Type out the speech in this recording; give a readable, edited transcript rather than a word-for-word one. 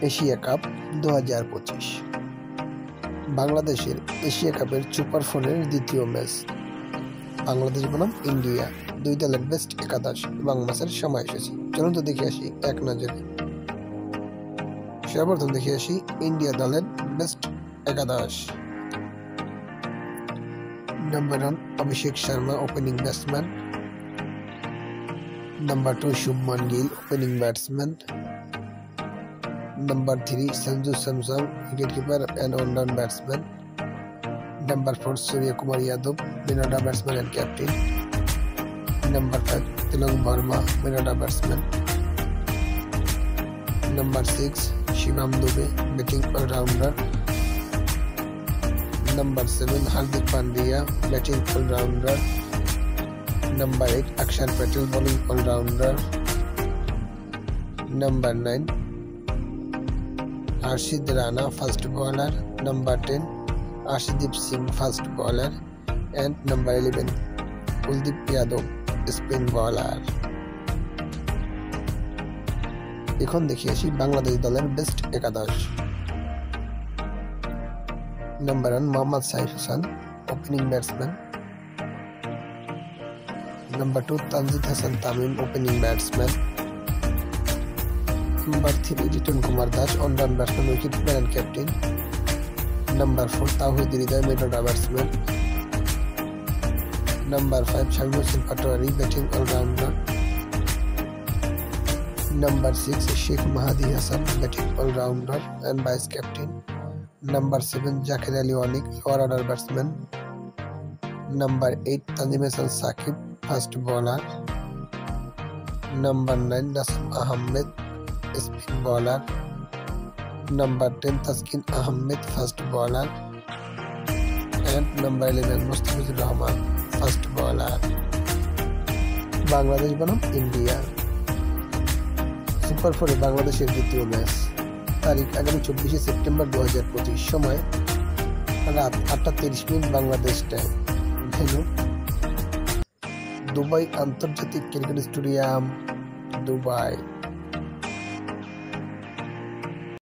Asia cup 2025। বাংলাদেশের Asia কাপের super ফোরের দ্বিতীয় ম্যাচ। বাংলাদেশ বনাম ইন্ডিয়া, দুই দলের বেস্ট একাদশ এবং ম্যাচের সময়সূচি। চলুন তো দেখে আসি এক নজরে। সর্বপ্রথম দেখে আসি ইন্ডিয়া দলের বেস্ট একাদশ। Number 1 Abhishek Sharma, opening batsman. Number 2 Shubman Gill, opening batsman. Number 3 Sanju Samson, wicketkeeper and all-round batsman. Number 4 Surya Kumar Yadav, middle-order batsman and captain. Number 5 Tilak Verma, middle-order batsman. Number 6 Shivam Dube, batting all-rounder. Number 7 Hardik Pandya, batting all-rounder. Number 8 Akshar Patel, bowling all-rounder. Number 9 Harshit Rana, first bowler. Number 10 Arshdeep Singh, first bowler. And number 11 Kuldeep Yadav, spin bowler. এখন দেখি আসি বাংলাদেশ দলের best একাদশ। Number 1 Mohammad Saif Hasan, opening batsman. Number 2 Tanzid Hasan Tamim, opening batsman. Number 3 Riton Kumar Das, all-round batsman, wicketkeeper and captain. Number 4 Tawhid Hridhay, middle-order batsman. Number 5 Shamim Hossain Patwari, batting all-rounder. Number 6 Sheikh Mahdi Hassan, batting all-rounder and vice captain. Number 7 Zakir Ali Wanik, lower-order batsman. Number 8 Tanzim Hasan Saqib, first bowler. Number 9 Nasim Ahmed, spin bowler. Number 10 Taskin Ahmed, first bowler. And number 11 Mustafizur Rahman, first bowler. Bangladesh বনাম India super ফোরে বাংলাদেশের দ্বিতীয় match. তারিখ আগামী 24 September 2025। সময় রাত 8:30 Bangladesh time. Venue Dubai আন্তর্জাতিক cricket stadium, Dubai.